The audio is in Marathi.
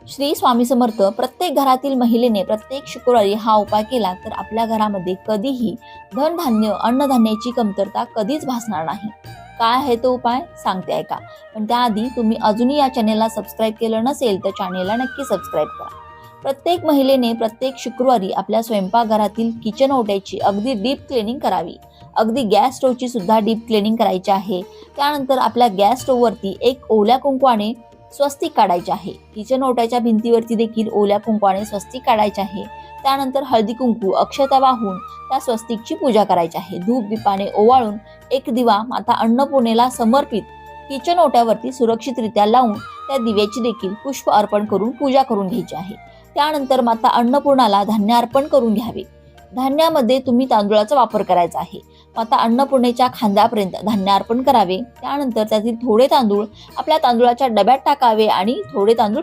श्री स्वामी समर्थ, प्रत्येक घरातील महिलेने प्रत्येक शुक्रवारी हा उपाय केला तर आपल्या घरामध्ये कधीही धनधान्य अन्नधान्याची कमतरता कधीच भासणार नाही. काय आहे तो उपाय सांगते ऐका. पण त्याआधी तुम्ही अजूनही या चॅनेलला सबस्क्राईब केलं नसेल तर चॅनेलला नक्की सबस्क्राईब करा. प्रत्येक महिलेने प्रत्येक शुक्रवारी आपल्या स्वयंपाकघरातील किचन ओट्याची अगदी डीप क्लिनिंग करावी. अगदी गॅस स्टोव्हची सुद्धा डीप क्लिनिंग करायची आहे. त्यानंतर आपल्या गॅस स्टोव्हवरती एक ओल्या कुंकवाने स्वस्तिक काढायचे आहे. किचन ओट्याच्या भिंतीवरती देखील ओल्या कुंकवाने स्वस्तिक काढायचे आहे. त्यानंतर हळदी कुंकू अक्षता वाहून त्या स्वस्तिकची पूजा करायची आहे. धूप दीपाने ओवाळून एक दिवा माता अन्नपूर्णेला समर्पित किचन ओट्यावरती सुरक्षितरित्या लावून त्या दिव्याची देखील पुष्प अर्पण करून पूजा करून घ्यायची आहे. त्यानंतर माता अन्नपूर्णाला धान्य अर्पण करून घ्यावे. धान्यामध्ये तुम्ही तांदूळाचा वापर करायचा आहे. माता अन्नपूर्णेच्या खांद्यापर्यंत धान्य अर्पण करावे. त्यानंतर त्यातील थोडे तांदूळ आपल्या तांदूळाच्या डब्यात टाकावे आणि थोडे तांदूळ